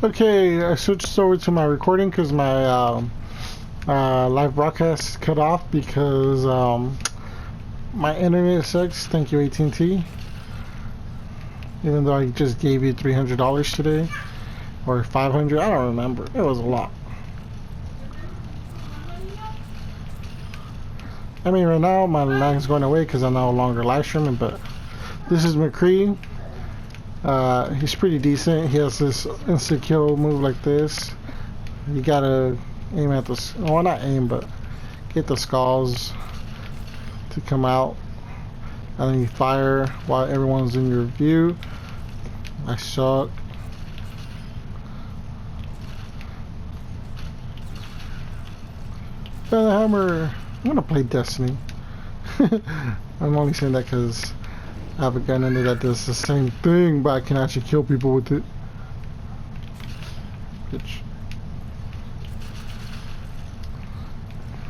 Okay, I switched over to my recording because my live broadcast cut off because my internet sucks. Thank you, AT&T. Even though I just gave you $300 today, or $500, I don't remember. It was a lot. I mean, right now my lag's going away because I'm no longer live streaming. But this is McCree. He's pretty decent. He has this insta-kill move like this. You gotta aim at the, well, not aim, but get the skulls to come out, and then you fire while everyone's in your view. I suck. The hammer. I'm gonna play Destiny. I'm only saying that because I have a gun under that does the same thing, but I can actually kill people with it. Bitch.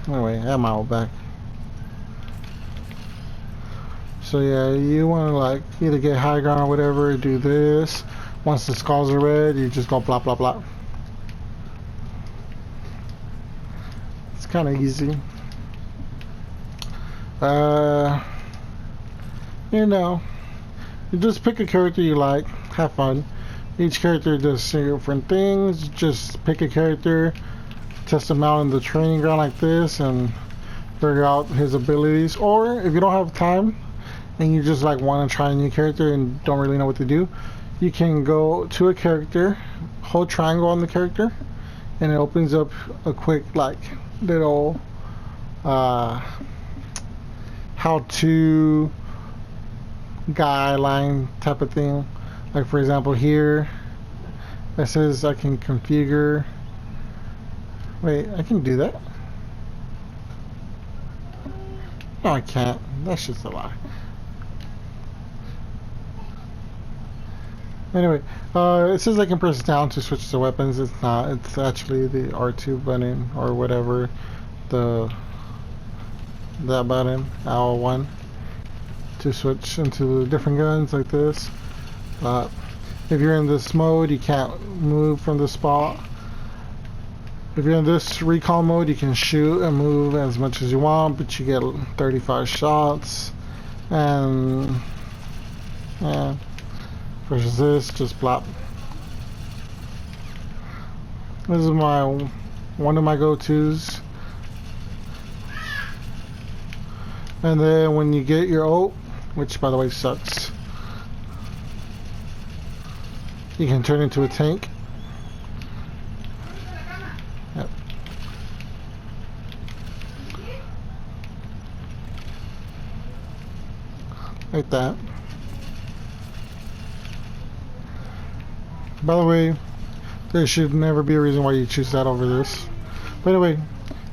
Anyway, I have my ult back. So yeah, you want to like either get high ground or whatever, do this. Once the skulls are red, you just go blah blah blah. It's kind of easy. You know, you just pick a character you like, have fun. Each character does different things. Just pick a character, test him out in the training ground like this, and figure out his abilities. Or if you don't have time and you just like want to try a new character and don't really know what to do, you can go to a character, hold triangle on the character, and it opens up a quick like little how to guideline type of thing. Like for example here that says I can configure, wait, I can do that? No, I can't. That's just a lie. Anyway, it says I can press down to switch to weapons. It's not. It's actually the R2 button or whatever, that button, L1, to switch into the different guns like this. But if you're in this mode, you can't move from the spot. If you're in this recall mode, you can shoot and move as much as you want, but you get 35 shots. And yeah, versus this, just blop. This is one of my go-tos. And then when you get your ult, which by the way sucks, you can turn into a tank. Yep. Like that. By the way, there should never be a reason why you choose that over this. But anyway,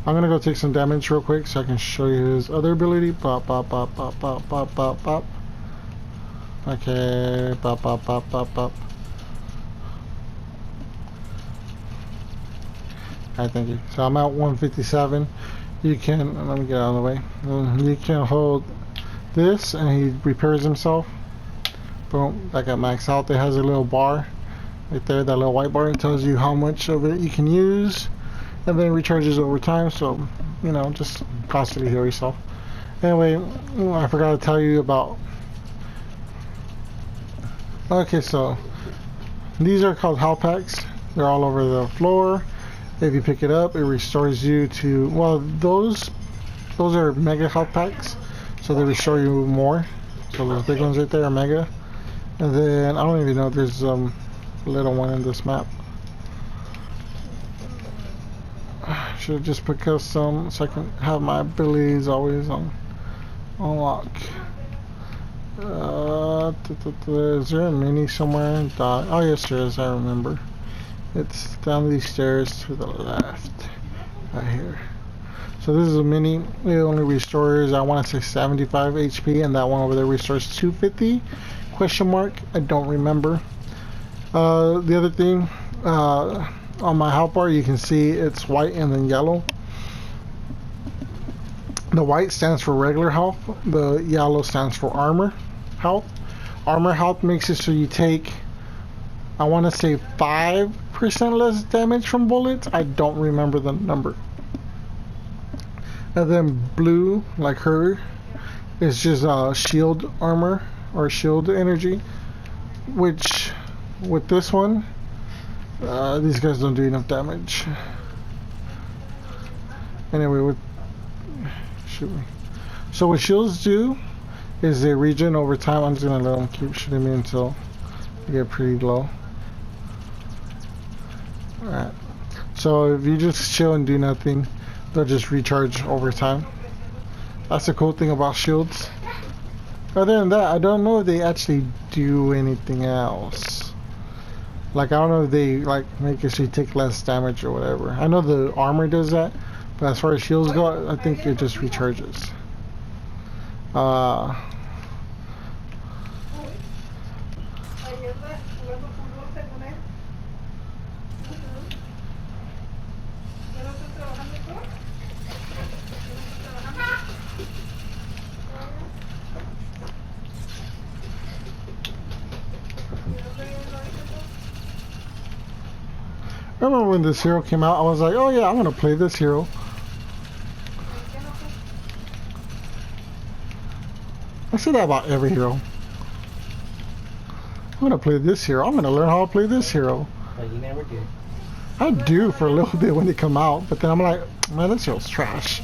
I'm gonna go take some damage real quick so I can show you his other ability. Bop, bop, bop, bop, bop, bop, bop, bop. Okay, bop, bop, bop, bop, bop. Alright, thank you. So I'm at 157. You can, let me get out of the way. You can hold this and he repairs himself. Boom, that got maxed out. It has a little bar right there, that little white bar. It tells you how much of it you can use. And then it recharges over time, so, you know, just constantly heal yourself. Anyway, I forgot to tell you about... Okay, so, these are called health packs. They're all over the floor. If you pick it up, it restores you to... Well, those are mega health packs, so they restore you more. So those big ones right there are mega. And then, I don't even know if there's a little one in this map. Should just pick up some so I can have my abilities always on lock. Is there a mini somewhere? Oh yes there is, I remember. It's down these stairs to the left. Right here. So this is a mini. It only restores, I want to say 75 HP, and that one over there restores 250? Question mark? I don't remember. The other thing, on my health bar you can see it's white and then yellow. The white stands for regular health, the yellow stands for armor health. Armor health makes it so you take I want to say 5% less damage from bullets. I don't remember the number. And then blue, like her, is just shield armor or shield energy, which with this one, these guys don't do enough damage. Anyway, so what shields do is they regen over time. I'm just gonna let them keep shooting me until they get pretty low. Alright, so if you just chill and do nothing, they'll just recharge over time. That's the cool thing about shields. Other than that, I don't know if they actually do anything else. Like, I don't know if they like make it so you take less damage or whatever. I know the armor does that, but as far as shields go, I think it just recharges. I remember when this hero came out, I was like, oh yeah, I'm gonna play this hero. I say that about every hero. I'm gonna play this hero. I'm gonna learn how to play this hero. But you never do. I do for a little bit when they come out, but then I'm like, man, this hero's trash.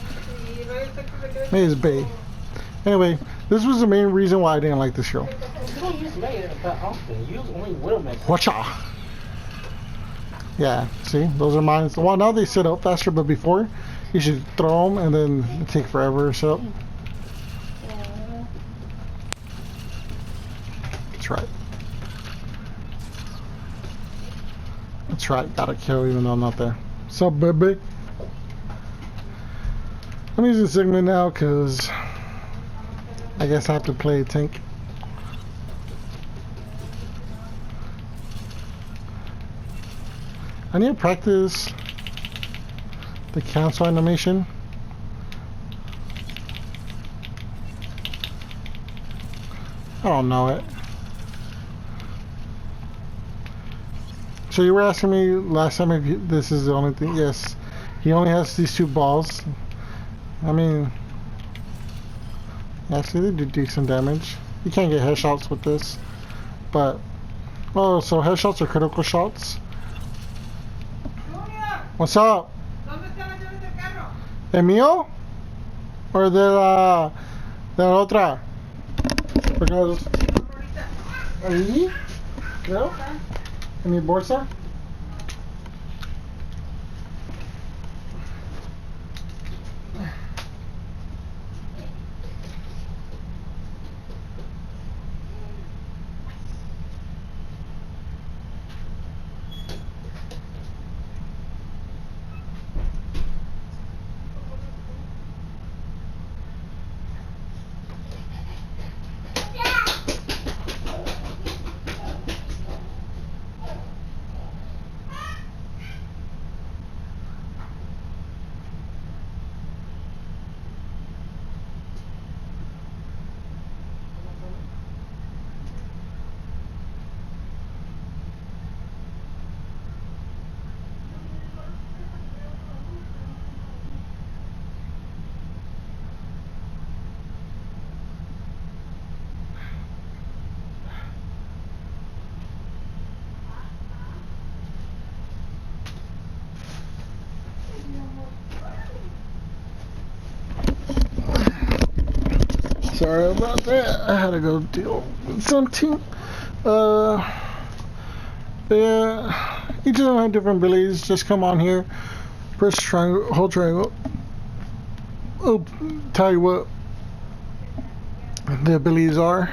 Maybe it's Bay. Anyway, this was the main reason why I didn't like this hero. You don't use May that often. You use only Widowmaker. Watcha! Yeah, see, those are mine. Well, now they set up faster, but before, you should throw them and then it take forever to set up. That's right. That's right, gotta kill even though I'm not there. What's up, baby? I'm using Sigma now because I guess I have to play tank. I need to practice the cancel animation. I don't know it. So you were asking me last time if this is the only thing. Yes, he only has these two balls. I mean, actually they do decent damage. You can't get headshots with this, but oh, so headshots are critical shots. What's up? ¿El mío? Or de la otra? Because ahí, creo, en mi bolsa. Sorry about that. I had to go deal with something. Yeah, each of them have different abilities. Just come on here, press triangle, hold triangle. Oh, tell you what the abilities are,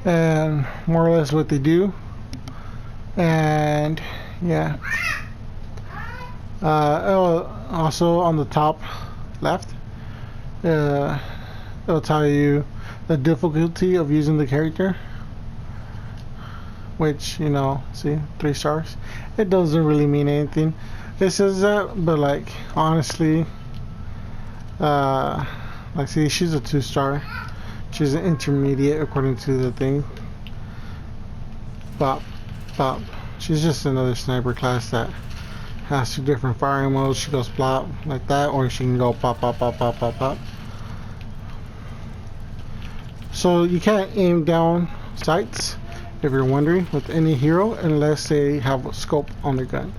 and more or less what they do. And yeah, also on the top left, it'll tell you the difficulty of using the character, which, you know, see, 3 stars. It doesn't really mean anything. It says that, but like, honestly, like, see, she's a 2-star. She's an intermediate according to the thing. But Pop. She's just another sniper class that has 2 different firing modes. She goes plop like that, or she can go pop, pop, pop, pop, pop, pop. So you can't aim down sights, if you're wondering, with any hero unless they have a scope on their gun.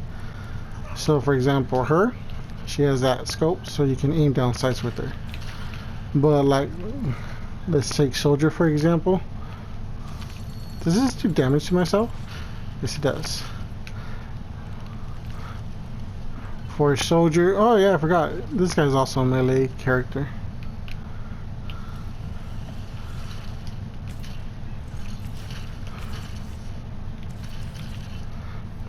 So for example, her, she has that scope, so you can aim down sights with her. But like, let's take Soldier for example. Does this do damage to myself? Yes, it does. For Soldier, oh yeah, I forgot. This guy's also a melee character.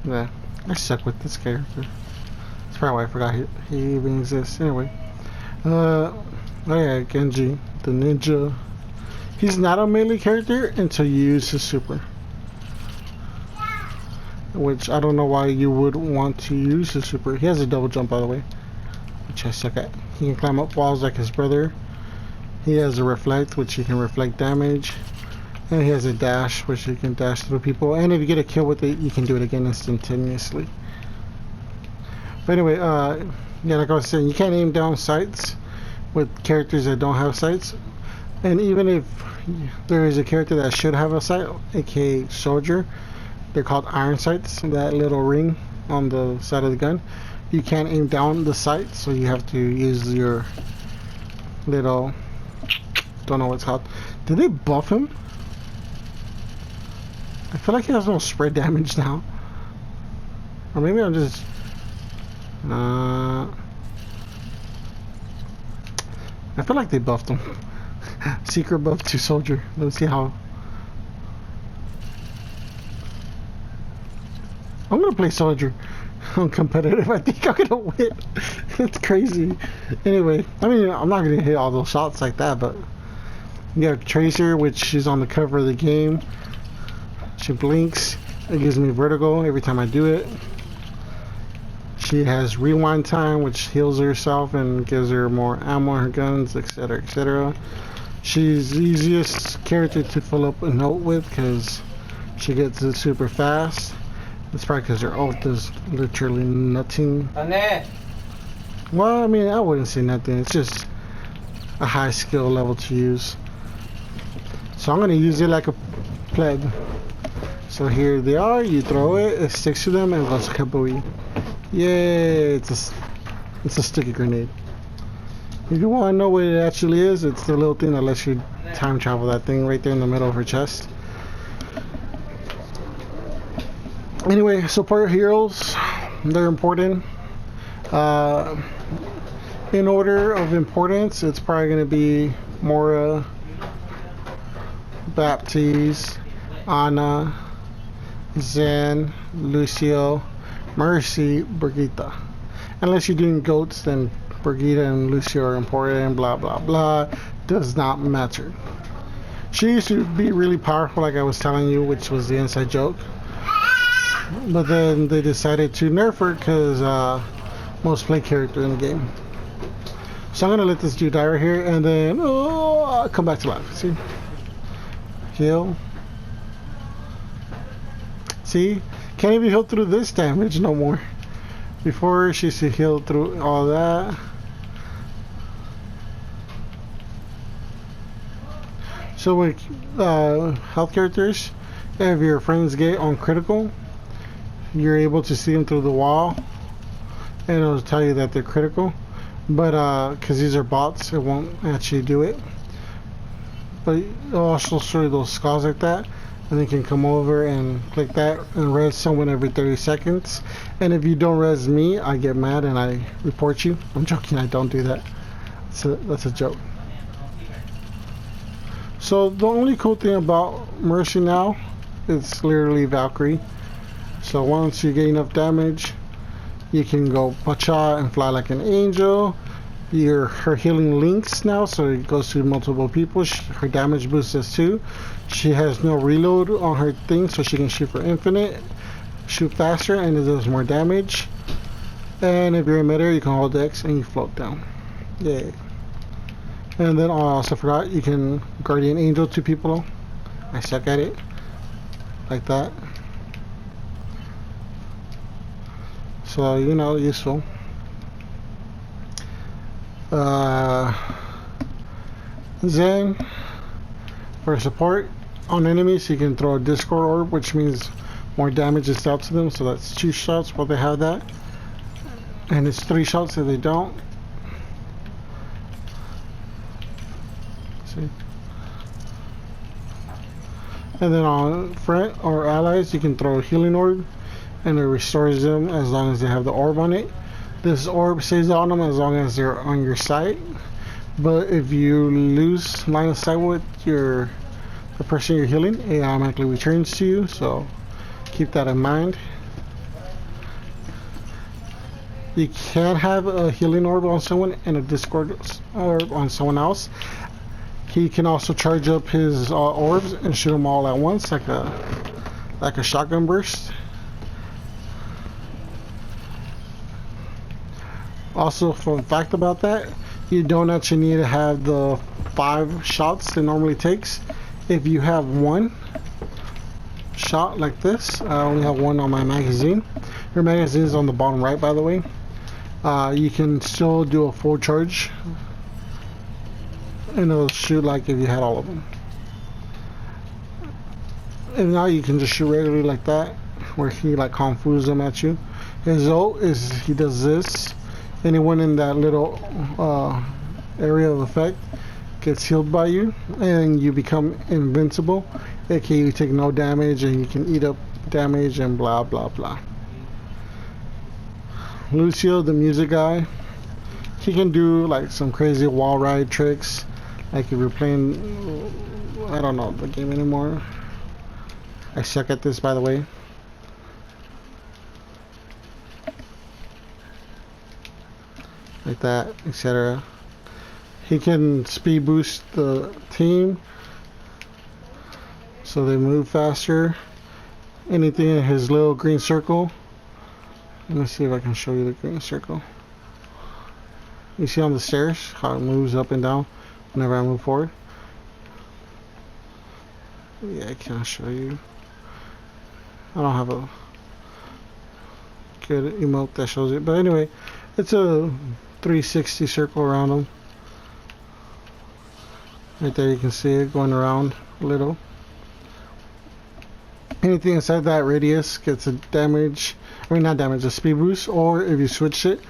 Yeah, I suck with this character. That's probably why I forgot he even exists. Anyway, oh yeah, Genji, the ninja. He's not a melee character until you use his super. Which I don't know why you would want to use his super. He has a double jump, by the way, which I suck at. He can climb up walls like his brother. He has a reflect, which he can reflect damage. And he has a dash, which you can dash through people. And if you get a kill with it, you can do it again instantaneously. But anyway, yeah, like I was saying, you can't aim down sights with characters that don't have sights. And even if there is a character that should have a sight, aka Soldier, they're called iron sights, that little ring on the side of the gun, you can't aim down the sight, so you have to use your little, don't know what it's called. Did they buff him? I feel like he has no spread damage now. Or maybe I'm just... I feel like they buffed him. Secret buff to Soldier. Let's see how... I'm gonna play Soldier on competitive. I think I'm gonna win. It's crazy. Anyway, I mean, I'm not gonna hit all those shots like that, but... You have Tracer, which is on the cover of the game. She blinks. It gives me vertigo every time I do it. She has rewind time, which heals herself and gives her more ammo on her guns, etc., etc. She's the easiest character to fill up a note with because she gets it super fast. It's probably because her ult does literally nothing. Well, I mean, I wouldn't say nothing. It's just a high skill level to use. So I'm going to use it like a pleb. So here they are, you throw it, it sticks to them and goes kabooey. Yay, it's a sticky grenade. If you want to know what it actually is, it's the little thing that lets you time travel, that thing right there in the middle of her chest. Anyway, support heroes, they're important. In order of importance, it's probably going to be Mora, Baptiste, Ana, Zen, Lucio, Mercy, Brigitte. Unless you're doing goats, then Brigitte and Lucio are important, blah blah blah. Does not matter. She used to be really powerful, like I was telling you, which was the inside joke. But then they decided to nerf her because most play character in the game. So I'm gonna let this dude die right here, and then I'll come back to life. See? Heal. See? Can't even heal through this damage no more. Before she used to heal through all that. So with health characters, if your friends get on critical, you're able to see them through the wall, and it'll tell you that they're critical. But because these are bots, it won't actually do it. But it'll also show you those skulls like that, and you can come over and click that and res someone every 30 seconds. And if you don't res me, I get mad and I report you. I'm joking, I don't do that. That's a joke. So the only cool thing about Mercy now is literally Valkyrie. So once you get enough damage, you can go pacha and fly like an angel. Her healing links now, so it goes to multiple people. Her damage boosts too. She has no reload on her thing, so she can shoot for infinite, shoot faster, and it does more damage. And if you're in midair, you can hold X and you float down. Yay. And then I also forgot, you can guardian angel to people. I suck at it. Like that. So, you know, useful. Then, for support on enemies, you can throw a Discord orb, which means more damage is dealt to them. So that's 2 shots while they have that. And it's 3 shots if they don't. See? And then on friend or allies, you can throw a healing orb, and it restores them as long as they have the orb on it. This orb stays on them as long as they're on your side. But if you lose line of sight with the person you're healing, it automatically returns to you. So keep that in mind. You can have a healing orb on someone and a Discord orb on someone else. He can also charge up his orbs and shoot them all at once, like a shotgun burst. Also, fun fact about that, you don't actually need to have the 5 shots it normally takes. If you have 1 shot like this, I only have 1 on my magazine. Your magazine is on the bottom right, by the way. You can still do a full charge, and it'll shoot like if you had all of them. And now you can just shoot regularly like that, where he like confuses them at you. His ult is he does this. Anyone in that little area of effect gets healed by you, and you become invincible. aka you take no damage and you can eat up damage and blah blah blah. Lucio, the music guy, he can do like some crazy wall ride tricks. Like if you're playing, I don't know the game anymore. I suck at this, by the way. Like that, etc. He can speed boost the team so they move faster. Anything in his little green circle. Let me see if I can show you the green circle. You see on the stairs how it moves up and down whenever I move forward? Yeah, I can't show you. I don't have a good emote that shows it. But anyway, it's a 360 circle around them. Right there you can see it going around a little. Anything inside that radius gets a damage, I mean not damage, a speed boost, or if you switch it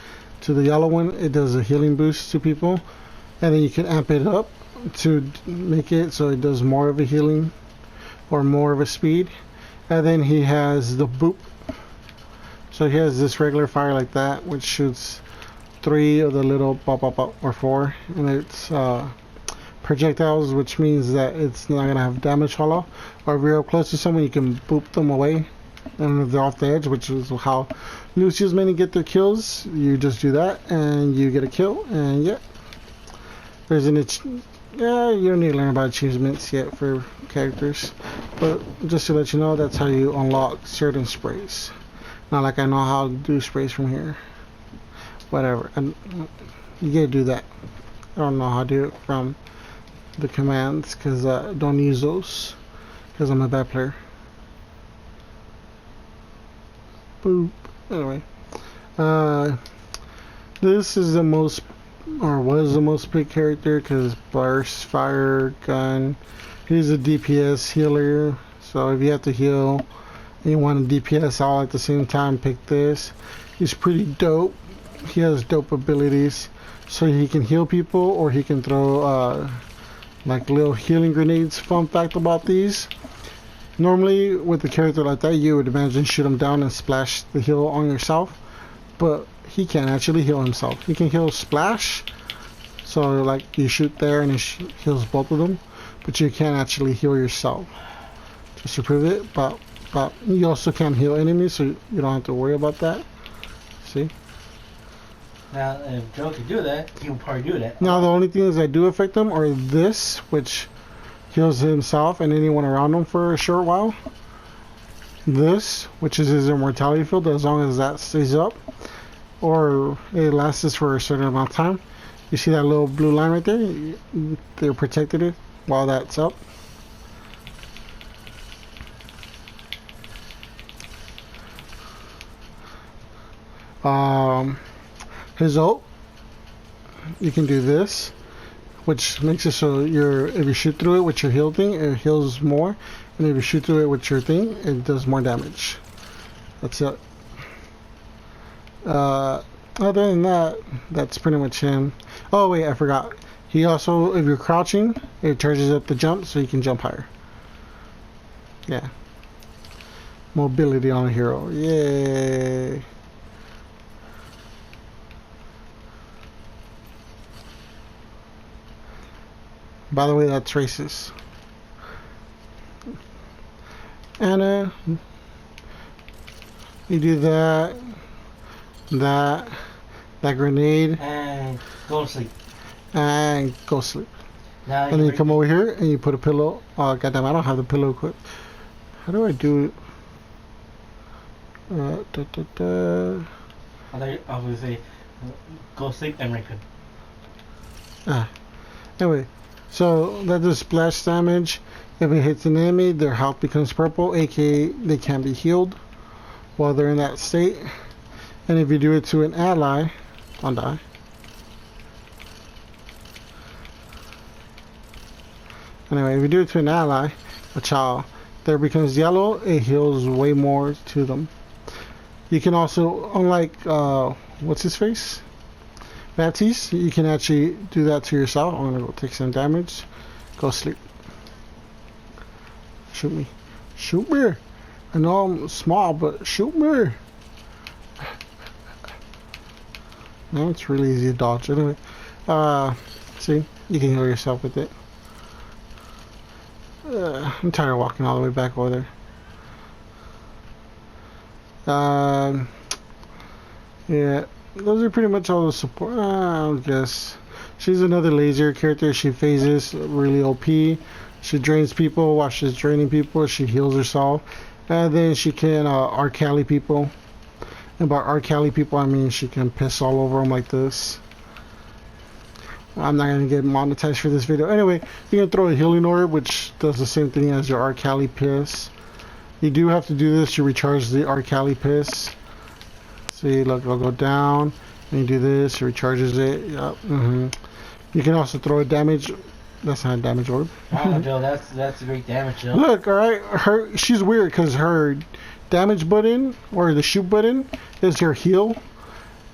to the yellow one, it does a healing boost to people, and then you can amp it up to make it so it does more of a healing or more of a speed. And then he has the boop, so he has this regular fire like that, which shoots 3 of the little pop pop pop or 4, and it's projectiles, which means that it's not gonna have damage hollow. Or if you're up close to someone, you can boop them away, and if they're off the edge, which is how Lucio's many get their kills, you just do that and you get a kill. And yeah, there's an yeah, you don't need to learn about achievements yet for characters, but just to let you know, that's how you unlock certain sprays. Not like I know how to do sprays from here, whatever, and you gotta do that. I don't know how to do it from the commands because I don't use those because I'm a bad player. Boop. Anyway, this is the most, or was the most big character, because burst, fire, gun. He's a DPS healer, so if you have to heal and you want to DPS all at the same time, pick this. He's pretty dope. He has dope abilities, so he can heal people or he can throw like little healing grenades. Fun fact about these: normally with a character like that, you would imagine shoot him down and splash the heal on yourself, but he can't actually heal himself. He can heal splash, so like you shoot there and it heals both of them, but you can't actually heal yourself. Just to prove it, but you also can't heal enemies, so you don't have to worry about that. See? Now, if Joe could do that, he would probably do that. Now the only things that do affect him are this, which heals himself and anyone around him for a short while. This, which is his immortality field, as long as that stays up, or it lasts for a certain amount of time. You see that little blue line right there? They're protected it while that's up. His ult, you can do this, which makes it so if you shoot through it with your heal thing, it heals more, and if you shoot through it with your thing, it does more damage. That's it. Other than that, that's pretty much him. Oh wait, I forgot. He also, if you're crouching, it charges up the jump, so you can jump higher. Yeah. Mobility on a hero. Yay. By the way, that's racist. Anna, you do that grenade, and go to sleep. And go sleep. Now And then you come over here and you put a pillow. Oh goddamn! I don't have the pillow equipped. How do I do it? I was gonna say, go sleep and recoup. Anyway, so that does splash damage. If it hits an enemy, their health becomes purple, aka they can be healed while they're in that state. And if you do it to an ally, don't die. Anyway, if you do it to an ally, a child, there becomes yellow, it heals way more to them. You can also, unlike, what's his face? Baptiste, you can actually do that to yourself. I'm gonna go take some damage. Go sleep. Shoot me. Shoot me. I know I'm small, but shoot me. No, it's really easy to dodge. Anyway, see, you can heal yourself with it. I'm tired of walking all the way back over there. Yeah, those are pretty much all the support. I guess she's another laser character. She phases really OP. She drains people while she's draining people. She heals herself, and then she can Arcali people. And by Arcali people, I mean she can piss all over them like this. I'm not gonna get monetized for this video. Anyway, you can throw a healing orb, which does the same thing as your Arcali piss. You do have to do this to recharge the Arcali piss. See, look, it'll go down, and you do this, it recharges it. Yep. You can also throw a damage. That's not a damage orb. Wow, Joe, that's a great damage, Joe. Look, all right, she's weird because her damage button or the shoot button is her heal,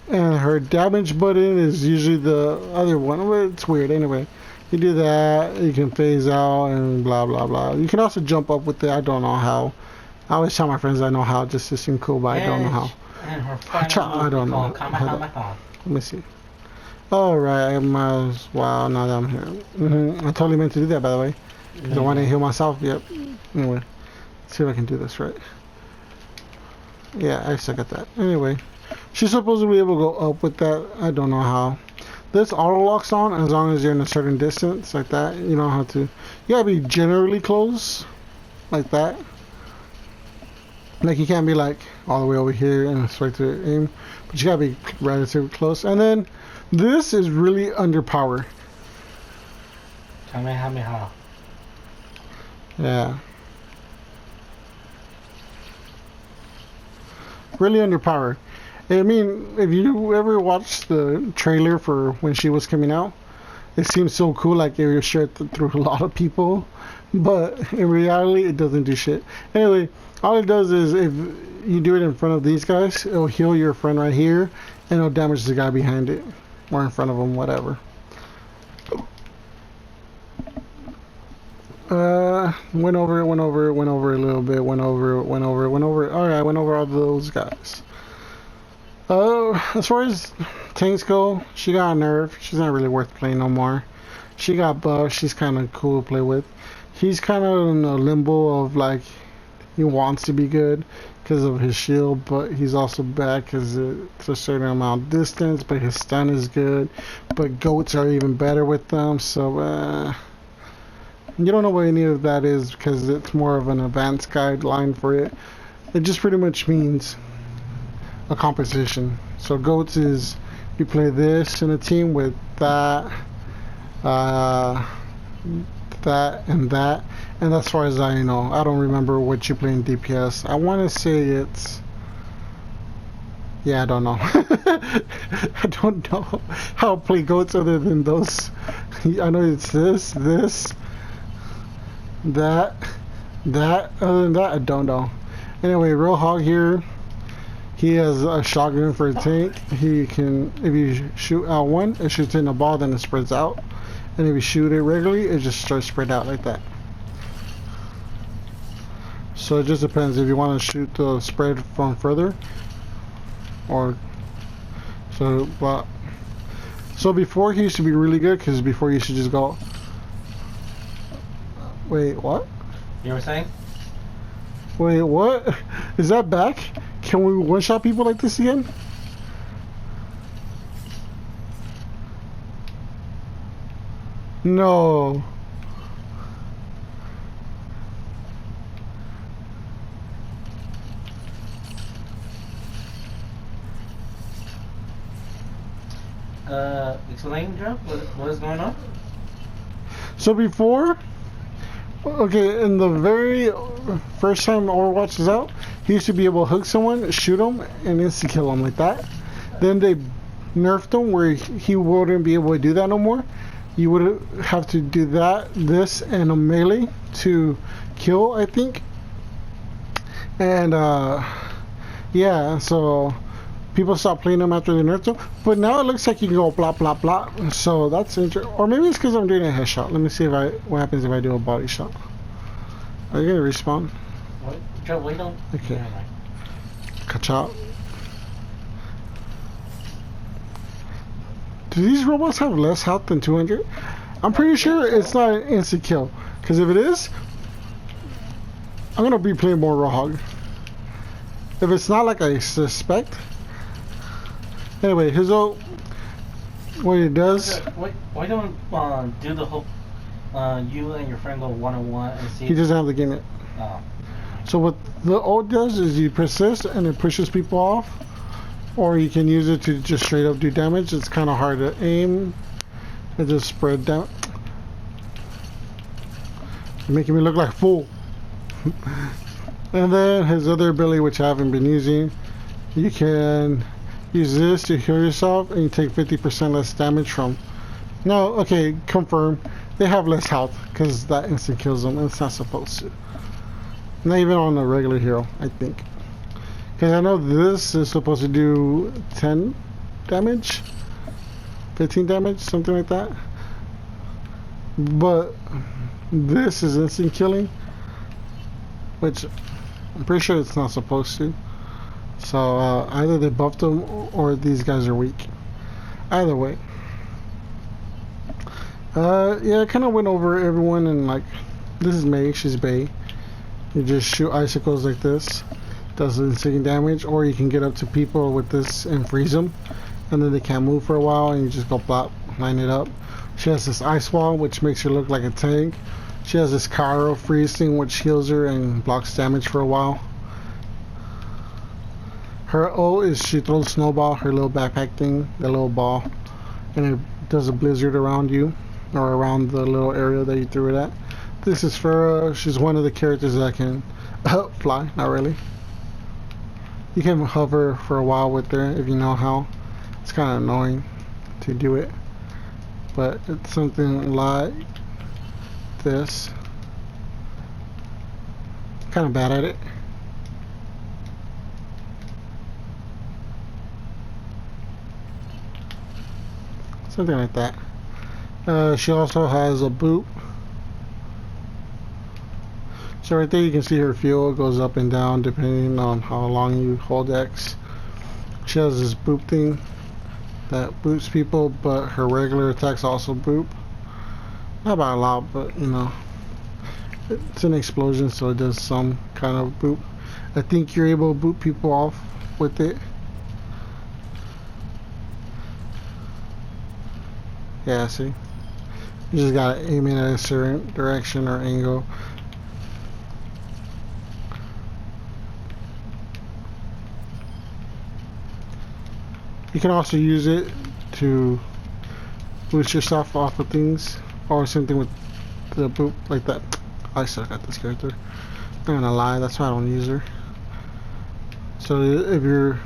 and her damage button is usually the other one. Well, it's weird. Anyway, you do that, you can phase out and blah blah blah. You can also jump up with it. I don't know how. I always tell my friends I know how just to seem cool, but I don't know how. And her final I don't know. Let me see. Alright, I might as well, now that I'm here. I totally meant to do that, by the way. Because I want to heal myself. Yep. Anyway, let's see if I can do this right. Yeah, I suck at that. Anyway, she's supposed to be able to go up with that. I don't know how. This auto locks on as long as you're in a certain distance, like that. You don't have to. You gotta be generally close, like that. Like you can't be like all the way over here and straight to aim, but you gotta be relatively close. And then this is really underpowered. Kamehameha. Yeah. Really underpowered. I mean, if you ever watched the trailer for when she was coming out, it seems so cool, like it was shared through a lot of people, but in reality it doesn't do shit. Anyway, all it does is if you do it in front of these guys, it'll heal your friend right here, and it'll damage the guy behind it, or in front of him, whatever. Went over a little bit, went over. Alright, I went over all those guys. As far as tanks go, she got a nerf. She's not really worth playing no more. She got buffed. She's kind of cool to play with. He's kind of in a limbo of like, he wants to be good because of his shield, but he's also bad because it's a certain amount of distance, but his stun is good. But goats are even better with them, so you don't know what any of that is because it's more of an advanced guideline for it. It just pretty much means a composition. So goats is you play this in a team with that, that, and that. And as far as I know, I don't remember what you play in DPS. I want to say it's Yeah, I don't know. I don't know how to play goats other than those. I know it's this, that. Other than that, I don't know. Anyway, Real Hog here. He has a shotgun for a tank. He can, if you shoot out one, it shoots in a ball, then it spreads out. And if you shoot it regularly, it just starts spread out like that. So it just depends if you want to shoot the spread from further, or so. But so before he used to be really good because before you should just go. Wait, what? You were saying? Wait, what? Is that back? Can we one-shot people like this again? No. Explain, Joe, what is going on? So before, okay, in the very first time Overwatch is out, he used to be able to hook someone, shoot them, and insta kill them like that. Then they nerfed him where he wouldn't be able to do that no more. You would have to do that, this, and a melee to kill, I think. And yeah, so people stopped playing them after they nerfed them. But now it looks like you can go blah blah blah. So that's interesting. Or maybe it's because I'm doing a headshot. Let me see what happens if I do a body shot. Are you gonna respawn? What? Joe, wait on. Okay. Catch out. Do these robots have less health than 200? I'm pretty sure it's not an instant kill. Because if it is, I'm gonna be playing more Raw Hog. If it's not like I suspect. Anyway, here's what it does. Why don't do the whole you and your friend go one-on-one and see? He doesn't have the game yet. Oh. So what the ult does is you persist and it pushes people off, or you can use it to just straight up do damage. It's kind of hard to aim and just spread down. You're making me look like a fool. And then his other ability, which I haven't been using, you can use this to heal yourself and you take 50% less damage from. No, okay, confirm. They have less health because that instant kills them and it's not supposed to. Not even on a regular hero, I think. Because I know this is supposed to do 10 damage, 15 damage, something like that. But this is instant killing, which I'm pretty sure it's not supposed to. So either they buffed them or these guys are weak. Either way. Yeah, I kind of went over everyone and like, this is May, she's Bay. You just shoot icicles like this. Does insane damage, or you can get up to people with this and freeze them. And then they can't move for a while and you just go plop, line it up. She has this ice wall which makes her look like a tank. She has this Cairo freeze thing which heals her and blocks damage for a while. Her O is she throws snowball, her little backpack thing, the little ball, and it does a blizzard around you, or around the little area that you threw it at. This is Farah. She's one of the characters that can fly, not really. You can hover for a while with her if you know how. It's kind of annoying to do it, but it's something like this. Kind of bad at it. Something like that. She also has a boop. So right there you can see her fuel goes up and down depending on how long you hold X. She has this boop thing that boots people, but her regular attacks also boop. Not by a lot, but you know, it's an explosion, so it does some kind of boop. I think you're able to boot people off with it. Yeah, see? You just gotta aim it at a certain direction or angle. You can also use it to boost yourself off of things, or something with the boop like that. I suck at this character. I'm not gonna lie, that's why I don't use her. So if you're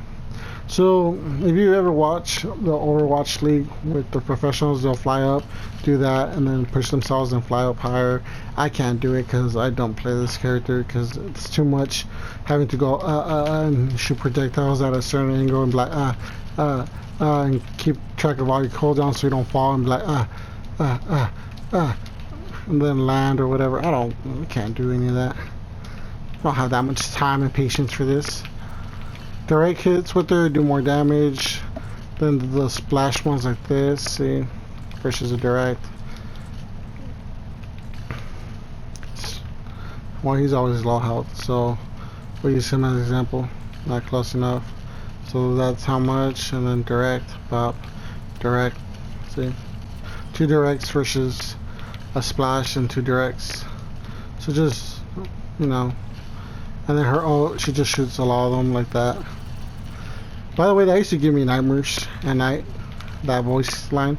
So if you ever watch the Overwatch League with the professionals, they'll fly up, do that, and then push themselves and fly up higher. I can't do it because I don't play this character because it's too much having to go and shoot projectiles at a certain angle and be like and keep track of all your cooldowns so you don't fall and be like and then land or whatever. I can't do any of that. I don't have that much time and patience for this. Direct hits with her do more damage than the splash ones like this. See, versus a direct. Well, he's always low health, so we'll use him as an example. Not close enough. So that's how much, and then direct, pop, direct. See, 2 directs versus a splash and 2 directs. So just, you know. And then her ult, she just shoots a lot of them like that. By the way, that used to give me nightmares at night. That voice line.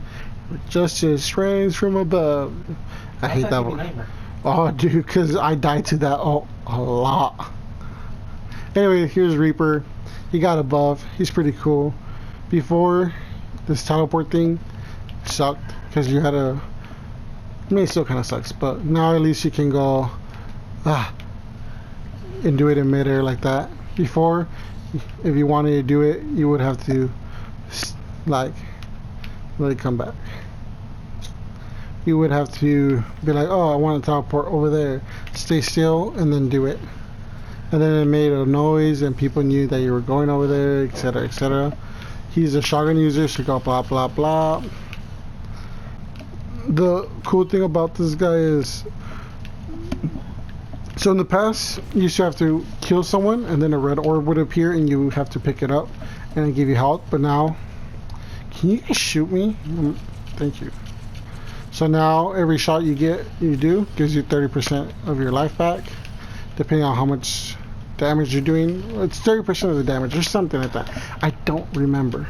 Justice reigns from above. I hate that one. Oh, dude, because I died to that ult a lot. Anyway, here's Reaper. He got a buff. He's pretty cool. Before, this teleport thing sucked because you had to. I mean, it still kind of sucks, but now at least you can go and do it in midair like that. Before, if you wanted to do it, you would have to like let it come back. You would have to be like, oh, I want to teleport over there, stay still, and then do it. And then it made a noise and people knew that you were going over there, etc, etc. He's a shotgun user, so go blah blah blah. The cool thing about this guy is, so in the past you used to have to kill someone and then a red orb would appear and you have to pick it up and give you health. But now, can you guys shoot me? Thank you. So now every shot you do gives you 30% of your life back, depending on how much damage you're doing. It's 30% of the damage or something like that. I don't remember.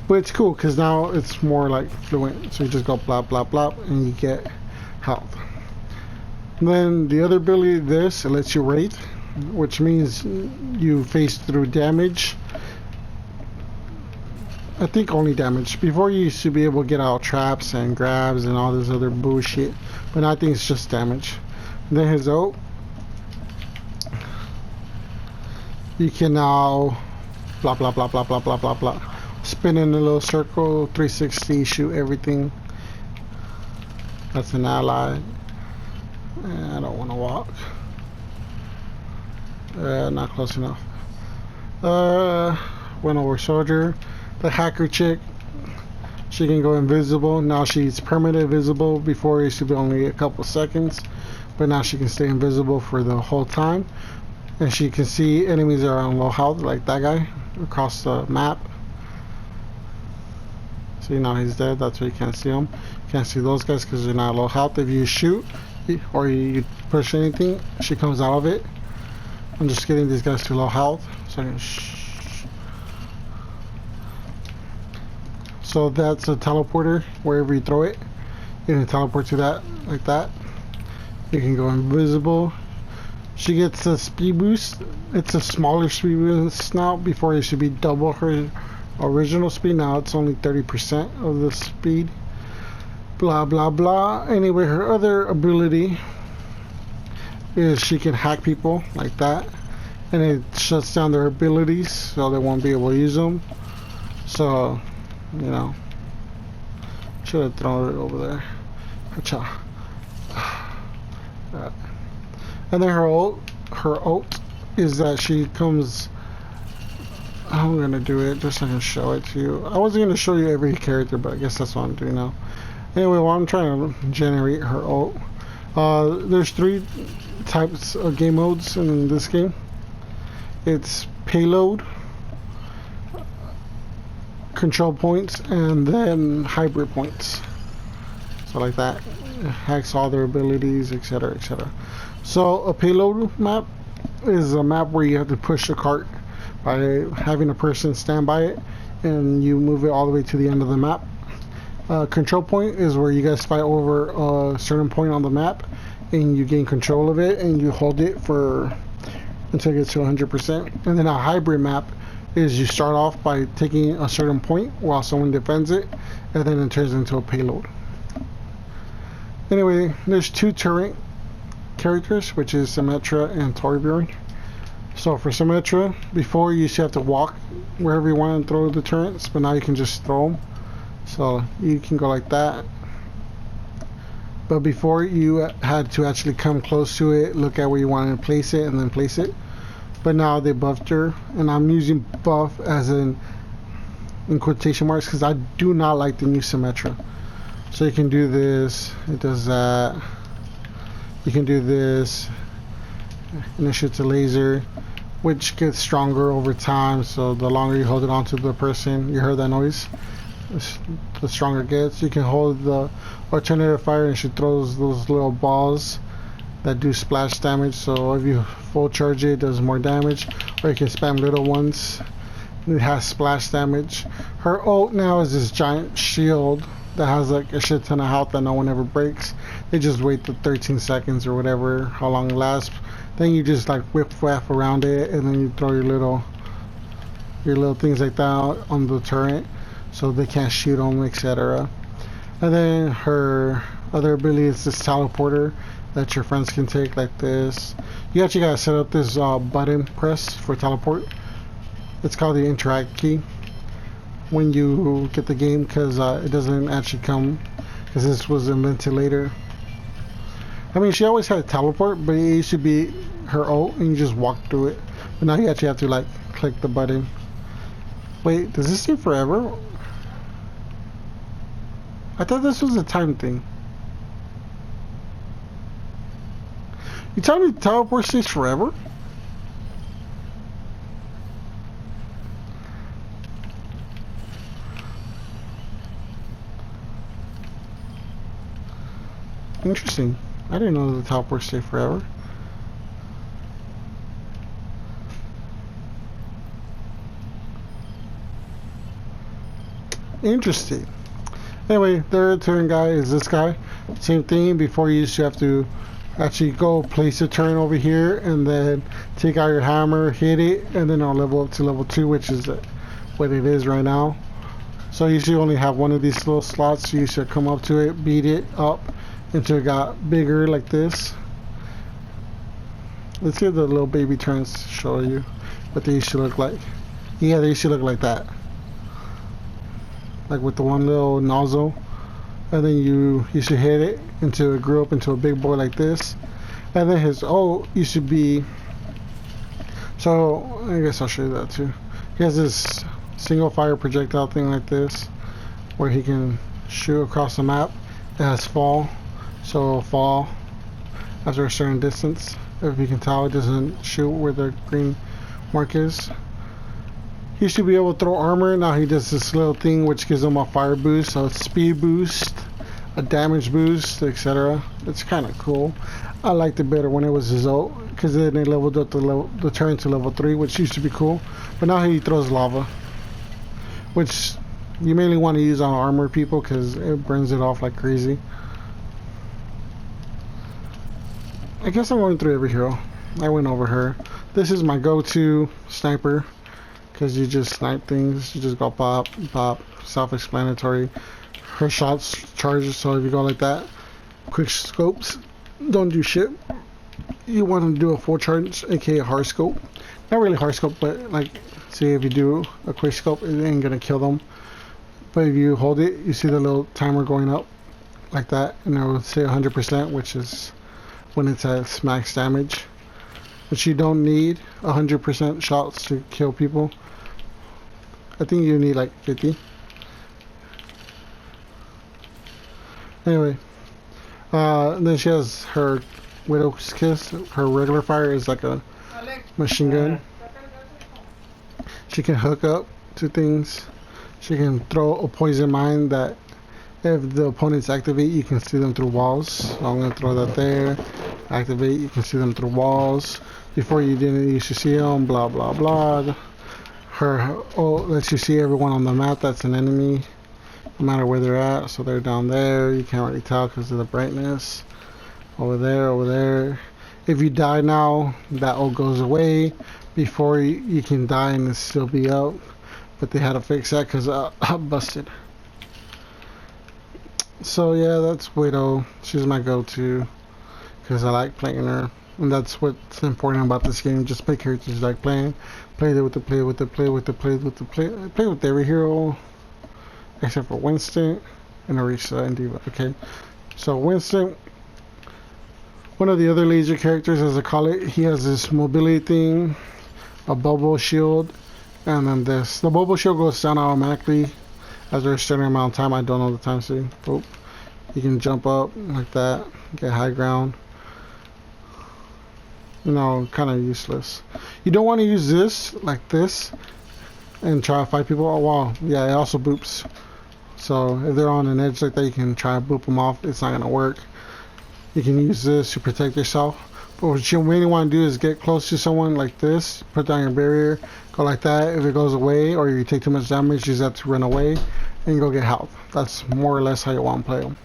But it's cool because now it's more like fluent. So you just go blah blah blah and you get health. And then the other ability, it lets you rate, which means you phase through damage. I think only damage. Before you used to be able to get out traps and grabs and all this other bullshit, but now I think it's just damage. And then his ult, you can now blah blah blah blah blah blah blah blah. Spin in a little circle, 360, shoot everything. That's an ally. I don't want to walk. Not close enough. Went over soldier. The hacker chick, she can go invisible. Now she's permanent invisible. Before it used to be only a couple seconds, but now she can stay invisible for the whole time. And she can see enemies that are on low health, like that guy, across the map. See, now he's dead. That's why you can't see him. You can't see those guys because they're not low health. If you shoot or you push anything, she comes out of it. I'm just getting these guys to low health so I can so that's a teleporter. Wherever you throw it, you can teleport to that like that. You can go invisible. She gets a speed boost. It's a smaller speed boost now. Before it should be double her original speed. Now it's only 30% of the speed. Blah blah blah. Anyway, her other ability is she can hack people like that, and it shuts down their abilities so they won't be able to use them. So, you know, should have thrown it over there. And then her ult is that she comes. I'm gonna do it just so I can show it to you. I wasn't gonna show you every character, but I guess that's what I'm doing now. Anyway, while I'm trying to generate her ult, there's 3 types of game modes in this game. It's payload, control points, and then hybrid points. So like that, it hacks all their abilities, etc, etc. So a payload map is a map where you have to push a cart by having a person stand by it, and you move it all the way to the end of the map. Control point is where you guys fight over a certain point on the map, and you gain control of it, and you hold it for until it gets to 100%. And then a hybrid map is you start off by taking a certain point while someone defends it, and then it turns into a payload. Anyway, there's two turret characters, which is Symmetra and Torbjorn. So for Symmetra, before you used to have to walk wherever you want and throw the turrets, but now you can just throw them. So you can go like that. But before you had to actually come close to it, look at where you wanted to place it, and then place it. But now they buffed her, and I'm using buff as in quotation marks because I do not like the new Symmetra. So you can do this, it does that. You can do this, and it shoots a laser, which gets stronger over time. So the longer you hold it onto the person, you heard that noise, the stronger it gets. You can hold the alternative fire and she throws those little balls that do splash damage. So if you full charge it, it does more damage, or you can spam little ones. It has splash damage. Her ult now is this giant shield that has like a shit ton of health that no one ever breaks. They just wait the 13 seconds or whatever, how long it lasts. Then you just like whip whap around it, and then you throw your little things like that on the turret, so they can't shoot them, etc. And then her other ability is this teleporter that your friends can take like this. You actually gotta set up this button press for teleport. It's called the interact key when you get the game, because it doesn't actually come, because this was invented later. I mean, she always had a teleport, but it used to be her ult and you just walk through it. But now you actually have to like click the button. Wait, does this stay forever? I thought this was a time thing. You tell me teleport stays forever? Interesting. I didn't know the teleport stayed forever. Interesting. Anyway, third turn guy is this guy. Same thing. Before you used to have to actually go place a turn over here and then take out your hammer, hit it, and then I'll level up to level 2, which is what it is right now. So you should only have one of these little slots. You should come up to it, beat it up until it got bigger like this. Let's see if the little baby turns show you what they used to look like. Yeah, they used to look like that. Like with the one little nozzle. And then you should hit it until it grew up into a big boy like this. And then his ult used to be... So, I guess I'll show you that too. He has this single fire projectile thing like this, where he can shoot across the map. It has fall. So it'll fall after a certain distance. If you can tell, it doesn't shoot where the green mark is. He used to be able to throw armor. Now he does this little thing which gives him a fire boost. So it's speed boost, a damage boost, etc. It's kind of cool. I liked it better when it was his ult, because then they leveled up the turn to level 3, which used to be cool. But now he throws lava, which you mainly want to use on armor people because it burns it off like crazy. I guess I'm going through every hero. I went over her. This is my go-to sniper, because you just snipe things. You just go pop, pop. Self-explanatory. Her shots charge, so if you go like that, quick scopes don't do shit. You want to do a full charge, aka hard scope. Not really hard scope, but like, see, if you do a quick scope, it ain't gonna kill them. But if you hold it, you see the little timer going up like that, and it will say 100%, which is when it's at max damage. But you don't need 100% shots to kill people. I think you need like 50. Anyway, then she has her Widow's Kiss. Her regular fire is like a machine gun. She can hook up to things. She can throw a poison mine that if the opponents activate, you can see them through walls. So I'm going to throw that there. Activate, you can see them through walls. Before you didn't used to see them, blah blah blah. Her ult lets you see everyone on the map that's an enemy, no matter where they're at. So they're down there, you can't really tell because of the brightness. Over there, over there. If you die now, that ult goes away. before you can die and still be out. But they had to fix that because I busted. So yeah, that's Widow. She's my go-to because I like playing her, and that's what's important about this game. Just play characters you like playing. Play with every hero except for Winston and Orisa and Diva. Okay, so Winston, one of the other laser characters, as I call it, he has this mobility thing, a bubble shield, and then this. The bubble shield goes down automatically after a certain amount of time. I don't know the time, so you can jump up like that, get high ground. You know, kind of useless. You don't want to use this like this and try to fight people. Oh wow, yeah, it also boops. So if they're on an edge like that, you can try to boop them off. It's not gonna work. You can use this to protect yourself. But what you really want to do is get close to someone like this, put down your barrier, go like that. If it goes away or you take too much damage, use that to run away and go get health. That's more or less how you want to play them.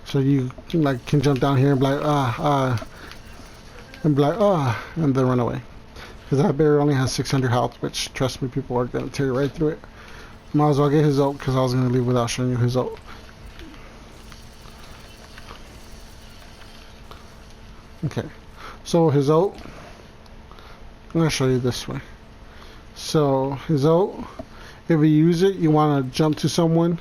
So you can jump down here and be like, and be like, and then run away. Because that barrier only has 600 health, which, trust me, people are going to tear right through it. Might as well get his ult, because I was going to leave without showing you his ult. Okay, so his ult, I'm going to show you this way. So his ult, if you use it, you want to jump to someone,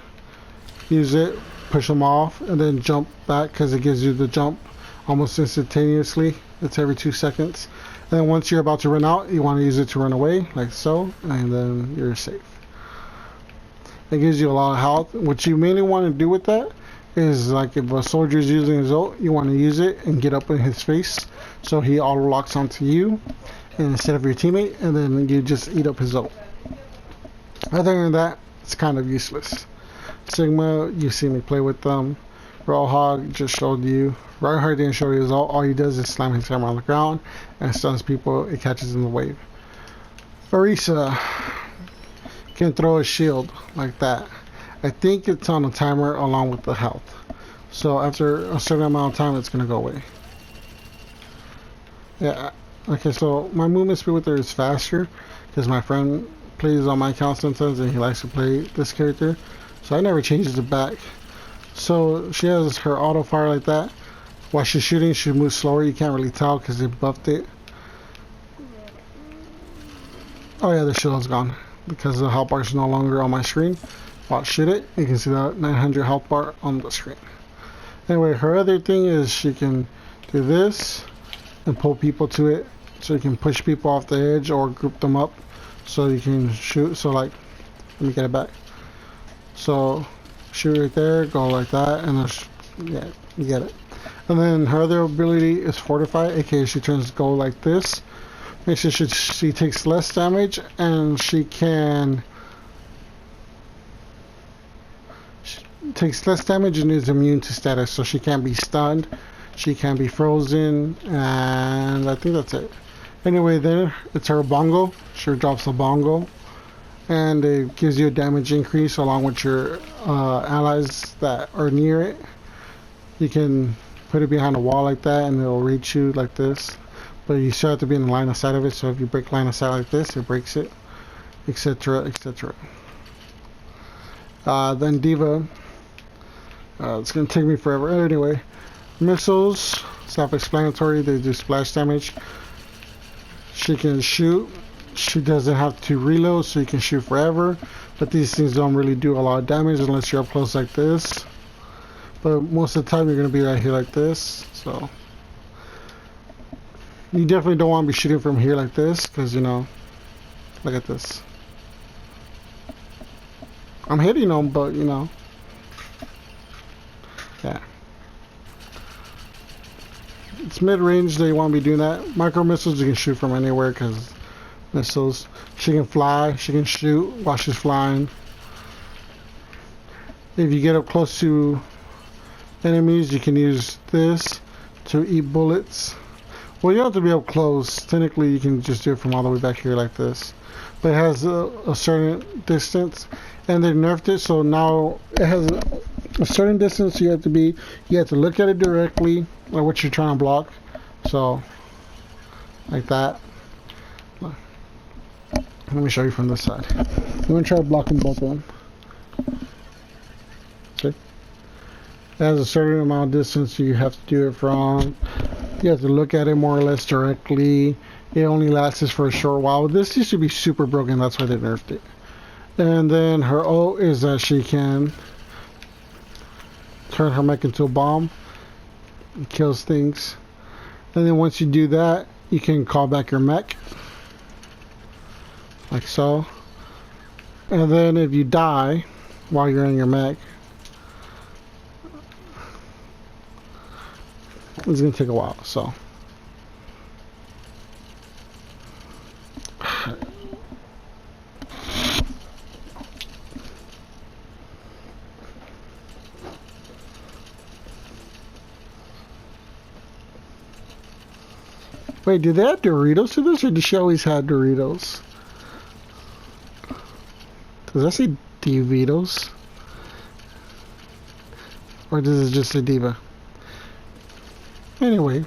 use it, push them off, and then jump back, because it gives you the jump almost instantaneously. It's every 2 seconds. And then once you're about to run out, you want to use it to run away, like so, and then you're safe. It gives you a lot of health. What you mainly want to do with that is, like, if a soldier is using his ult, you want to use it and get up in his face so he auto locks onto you instead of your teammate, and then you just eat up his ult. Other than that, it's kind of useless. Sigma, you see me play with them. Roadhog just showed you. Reinhardt didn't show you his ult. All he does is slam his hammer on the ground and stuns people. It catches in the wave. Orisa can throw a shield like that. I think it's on a timer along with the health. So after a certain amount of time, it's going to go away. Yeah. Okay, so my movement speed with her is faster because my friend plays on my account sometimes and he likes to play this character. So I never changes it back. So she has her auto fire like that. While she's shooting, she moves slower. You can't really tell because they buffed it. Oh yeah, the shield's gone because the health bar is no longer on my screen. While I shoot it, you can see that 900 health bar on the screen. Anyway, her other thing is she can do this and pull people to it, so you can push people off the edge or group them up so you can shoot. So like, let me get it back. So shoot right there, go like that, and then yeah, you get it. And then her other ability is Fortify, aka she turns gold like this. Makes sure she takes less damage, and she takes less damage and is immune to status, so she can't be stunned, she can't be frozen, and I think that's it. Anyway, then it's her bongo. She drops a bongo, and it gives you a damage increase along with your allies that are near it. You can put it behind a wall like that and it'll reach you like this, but you still have to be in the line of sight of it. So if you break line of sight like this, it breaks it, etc, etc. Then Diva, it's gonna take me forever. Anyway, missiles, self-explanatory. They do splash damage. She can shoot. She doesn't have to reload, so you can shoot forever, but these things don't really do a lot of damage unless you're up close like this. But most of the time you're going to be right here like this, so you definitely don't want to be shooting from here like this, because, you know, look at this. I'm hitting them, but, you know, yeah. It's mid-range that you want to be doing that. Micro missiles you can shoot from anywhere, because missiles. She can fly, she can shoot while she's flying. If you get up close to enemies, you can use this to eat bullets. Well, you don't have to be up close. Technically, you can just do it from all the way back here like this. But it has a certain distance, and they nerfed it, so now it has a certain distance. You have to look at it directly, like what you're trying to block. So, like that. Let me show you from this side. I'm gonna try blocking both of them. See? It has a certain amount of distance you have to do it from. You have to look at it more or less directly. It only lasts for a short while. This used to be super broken, that's why they nerfed it. And then her ult is that she can turn her mech into a bomb. It kills things. And then once you do that, you can call back your mech. Like so. And then if you die while you're in your mech, it's gonna take a while, so. Wait, did they add Doritos to this, or did she always have Doritos? Does that say Divitos? Or does it just say Diva? Anyway.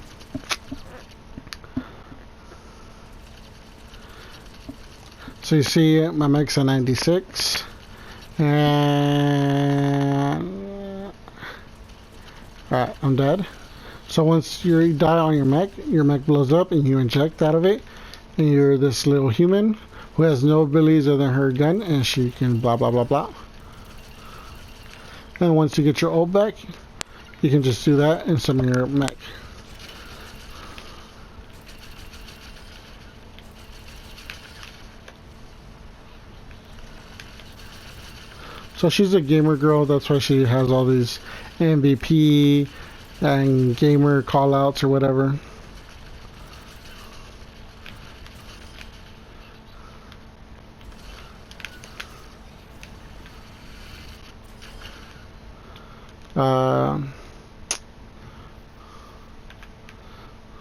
So you see my mech's a 96. And... Alright, I'm dead. So once you die on your mech blows up and you inject out of it. And you're this little human who has no abilities other than her gun, and she can blah blah blah blah. And once you get your ult back, you can just do that and summon your mech. So she's a gamer girl, that's why she has all these MVP and gamer callouts or whatever.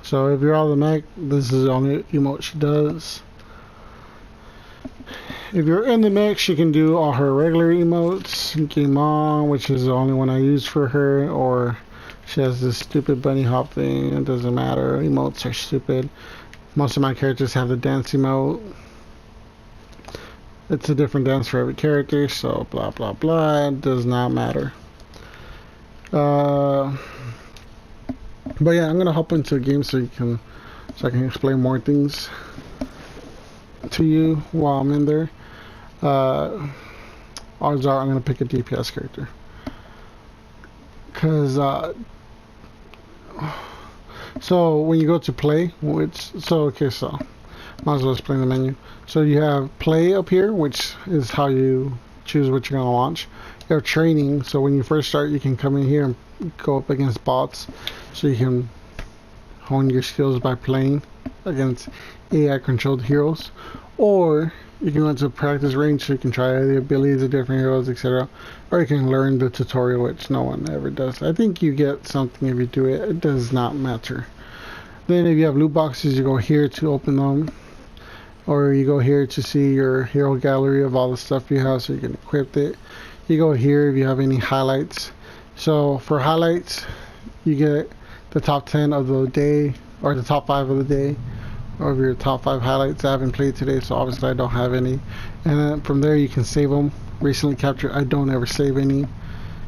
So if you're all the mech, this is the only emote she does. If you're in the mech, she can do all her regular emotes. Game on, which is the only one I use for her, or she has this stupid bunny hop thing. It doesn't matter. Emotes are stupid. Most of my characters have the dance emote. It's a different dance for every character, so blah blah blah. It does not matter. But yeah, I'm gonna hop into a game so I can explain more things to you while I'm in there. Odds are I'm gonna pick a DPS character, cause so when you go to play, might as well explain the menu. So you have play up here, which is how you choose what you're gonna launch. You have training, so when you first start, you can come in here and go up against bots, so you can hone your skills by playing against AI controlled heroes. Or you can go into practice range, so you can try the abilities of different heroes, etc. Or you can learn the tutorial, which no one ever does. I think you get something if you do it. It does not matter. Then if you have loot boxes, you go here to open them, or you go here to see your hero gallery of all the stuff you have, so you can equip it. You go here if you have any highlights. So for highlights, you get the top 10 of the day, or the top 5 of the day, of your top 5 highlights. I haven't played today, so obviously I don't have any. And then from there you can save them. Recently captured, I don't ever save any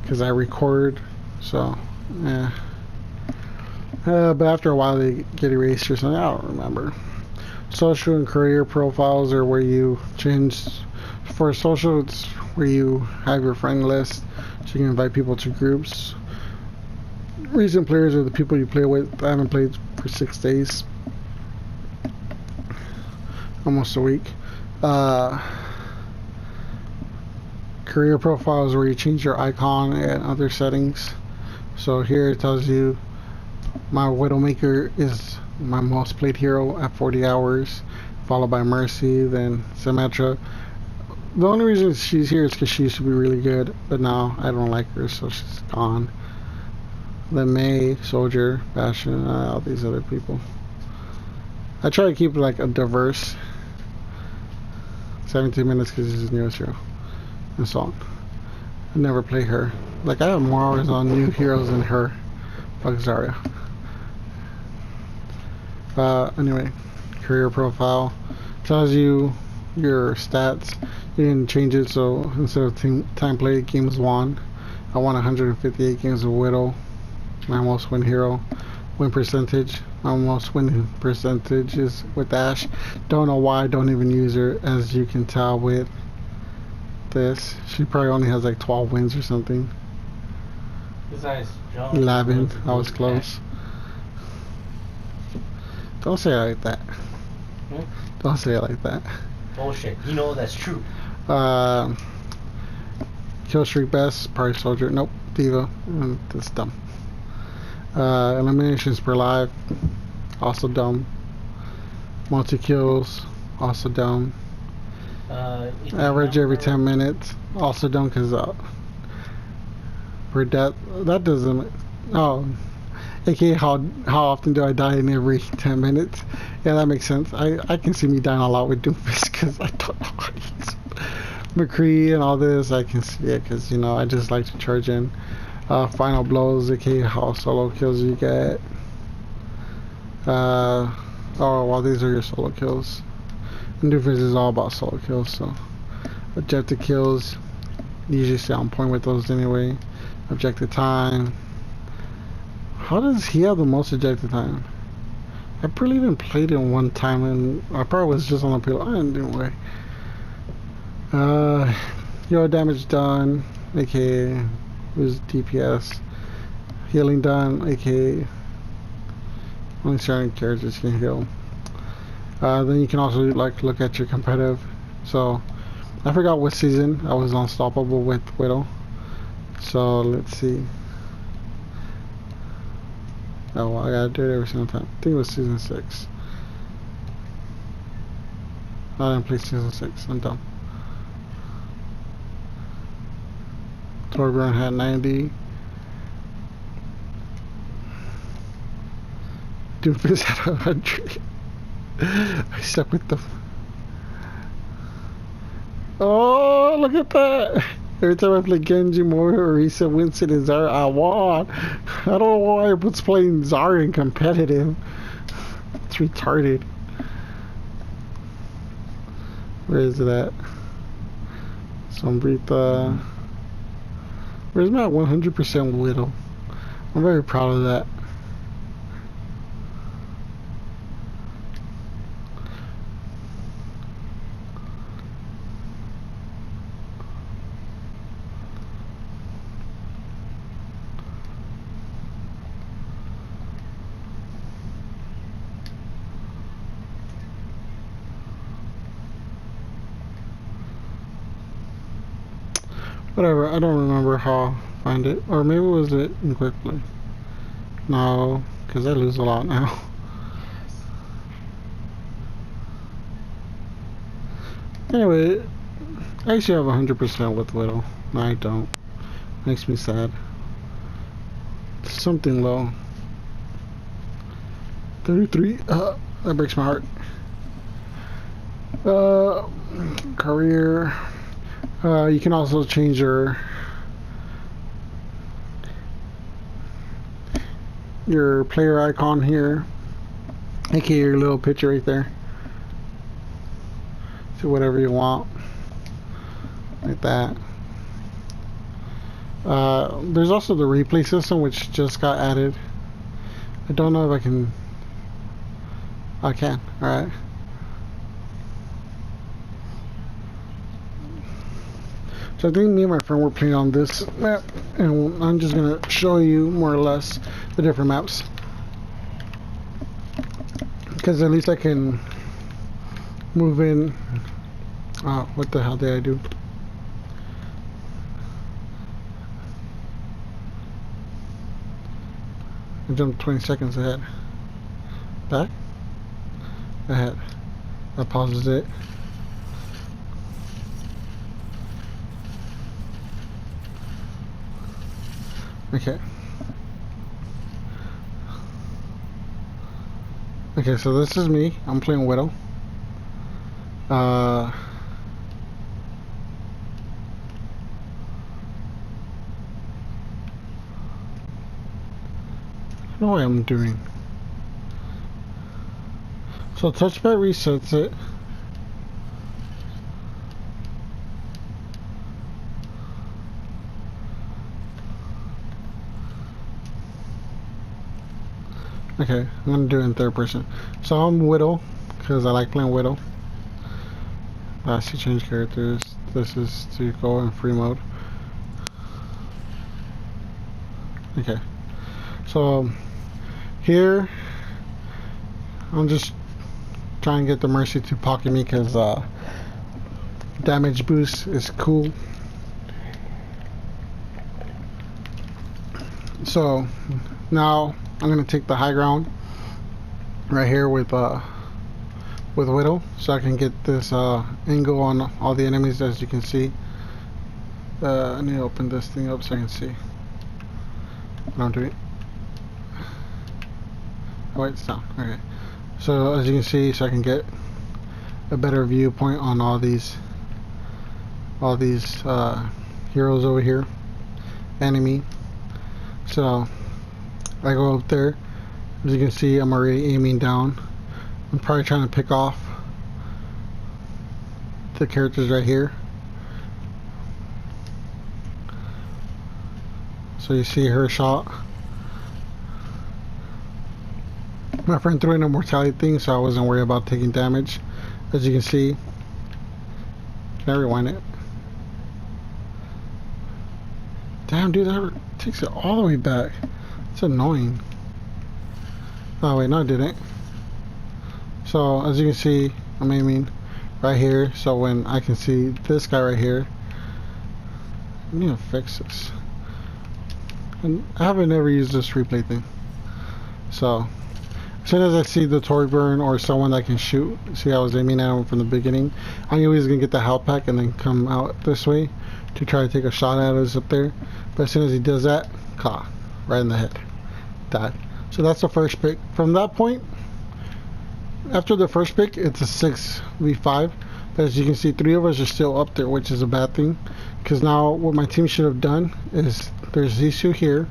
because I record, so yeah. But after a while they get erased or something, I don't remember. Social and career profiles are where you change. For social, it's where you have your friend list, so you can invite people to groups. Recent players are the people you play with. I haven't played for 6 days, almost a week. Career profiles where you change your icon and other settings. So here it tells you my Widowmaker is my most played hero at 40 hours, followed by Mercy, then Symmetra. The only reason she's here is because she used to be really good, but now I don't like her, so she's gone. Then May, Soldier, Bastion, all these other people. I try to keep like a diverse. 17 minutes because she's the newest hero in song. I never play her. Like, I have more hours on new heroes than her. Fuck Zarya. Anyway, career profile tells you your stats. You can change it so instead of time played games won, I won 158 games of Widow. My most win hero. Win percentage. My most win percentage is with Ash. Don't know why I don't even use her, as you can tell with this. She probably only has like 12 wins or something. Besides, 11. I was close. Don't say it like that. Hmm? Don't say it like that. Bullshit. You know that's true. Kill streak best, probably soldier. Nope, diva. That's dumb. Eliminations per live, also dumb. Multi kills, also dumb. Average every 10 minutes, also dumb because per death. That doesn't. Oh, aka how often do I die in every 10 minutes? Yeah, that makes sense. I can see me dying a lot with Doomfist because I don't know how to use McCree and all this. I can see it because I just like to charge in. Final blows, aka how solo kills you get. Oh, well, these are your solo kills. And Doomfist is all about solo kills, so objective kills. Usually stay on point with those anyway. Objective time. How does he have the most objective time? I barely even played it one time, and I probably was just on the peel. I didn't do way. Your damage done, aka was DPS. Healing done, aka only certain characters can heal. Then you can also look at your competitive. So I forgot what season I was unstoppable with Widow. So let's see. Oh, well, I gotta do it every single time. I think it was season 6. I didn't play season 6. I'm dumb. Torbjorn had 90. Doofus had 100. I stuck with them. Oh, look at that! Every time I play Genji more or Risa, Winston, and Zarya, I won. I don't know why everyone's playing Zarya in competitive. It's retarded. Where is it at? Sombrita. Where's my 100% Widow? I'm very proud of that. Whatever, I don't remember how to find it. Or maybe was it in quick play? No, because I lose a lot now. Anyway, I actually have 100% with Widow. No, I don't. Makes me sad. Something low. 33. That breaks my heart. Career. You can also change your player icon here, aka your little picture right there, to whatever you want, like that. There's also the replay system, which just got added. I don't know if I can. I can. Alright. So I think me and my friend were playing on this map, and I'm just gonna show you more or less the different maps, because at least I can move in. Oh, what the hell did I do? I jumped 20 seconds ahead. Back? Ahead. That pauses it. Okay. Okay, so this is me. I'm playing Widow. I don't know what I'm doing. So touchpad resets it. Okay, I'm gonna do it in third person. So I'm Widow, because I like playing Widow. Last to change characters. This is to go in free mode. Okay. So here, I'm just trying to get the Mercy to pocket me because damage boost is cool. So now I'm gonna take the high ground right here with Widow, so I can get this angle on all the enemies. As you can see, I need to open this thing up so I can see. Don't do it. Oh wait, it's down. Okay. So as you can see, so I can get a better viewpoint on all these heroes over here, enemy. So I go up there. As you can see, I'm already aiming down. I'm probably trying to pick off the characters right here. So you see her shot. My friend threw in a mortality thing, so I wasn't worried about taking damage. As you can see, can I rewind it? Damn, dude, that takes it all the way back. It's annoying. Oh wait, no, it didn't. So as you can see, I'm aiming right here. So when I can see this guy right here, I need to fix this. And I haven't ever used this replay thing. So as soon as I see the torch burn or someone that can shoot, see I was aiming at him from the beginning, I knew he was gonna get the health pack and then come out this way to try to take a shot at us up there. But as soon as he does that, right in the head, died. So that's the first pick. From that point, after the first pick, it's a 6v5. But as you can see, 3 of us are still up there, which is a bad thing. Because now what my team should have done is there's these two here,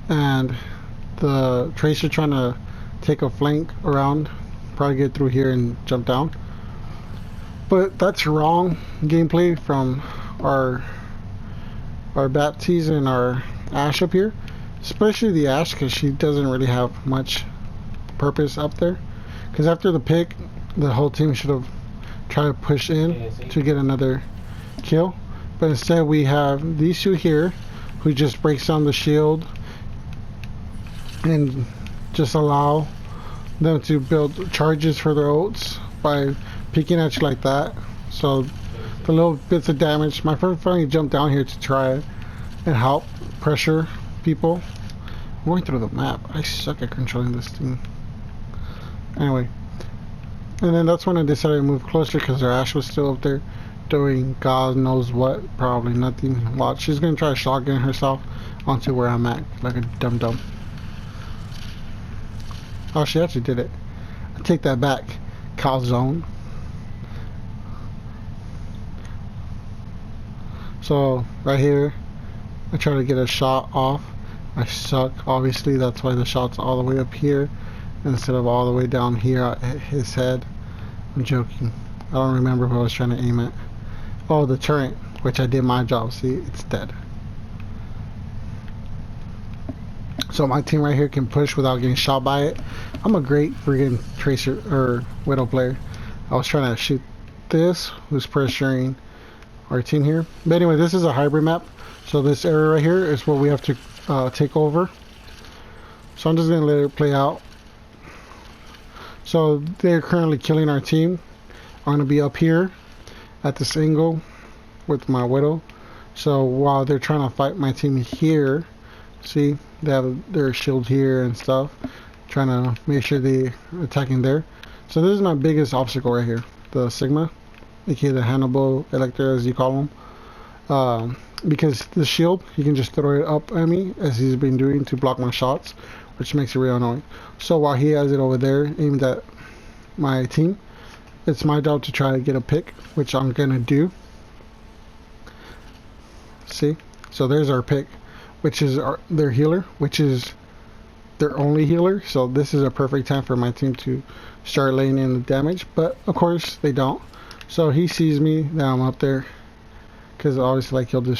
and the Tracer trying to take a flank around, probably get through here and jump down. But that's wrong gameplay from our Baptiste and our Ashe up here, especially the Ashe, because she doesn't really have much purpose up there. Because after the pick, the whole team should have tried to push in to get another kill, but instead we have these two here who just breaks down the shield and just allow them to build charges for their ults by peeking at you like that. So the little bits of damage, my friend finally jumped down here to try and help pressure people. I'm going through the map. I suck at controlling this thing. Anyway, and then that's when I decided to move closer because their Ashe was still up there doing God knows what, probably nothing. Watch, she's gonna try to shotgun herself onto where I'm at like a dum-dum. Oh, she actually did it. I take that back. Calzone. So right here, I try to get a shot off. I suck, obviously. That's why the shot's all the way up here instead of all the way down here at his head. I'm joking. I don't remember who I was trying to aim at. Oh, the turret, which I did my job. See, it's dead. So my team right here can push without getting shot by it. I'm a great friggin' Tracer or Widow player. I was trying to shoot this, who's pressuring our team here. But anyway, this is a hybrid map. So this area right here is what we have to take over. So I'm just gonna let it play out. So they're currently killing our team. I'm gonna be up here at this angle with my Widow. So while they're trying to fight my team here, see, they have their shield here and stuff, trying to make sure they're attacking there. So this is my biggest obstacle right here, the Sigma, aka the Hannibal Elector as you call him. Because the shield, he can just throw it up at me as he's been doing to block my shots, which makes it real annoying. So while he has it over there aimed at my team, it's my job to try to get a pick, which I'm gonna do. See, so there's our pick, which is their healer, which is their only healer. So this is a perfect time for my team to start laying in the damage, but of course they don't. So he sees me that I'm up there, because obviously like he'll just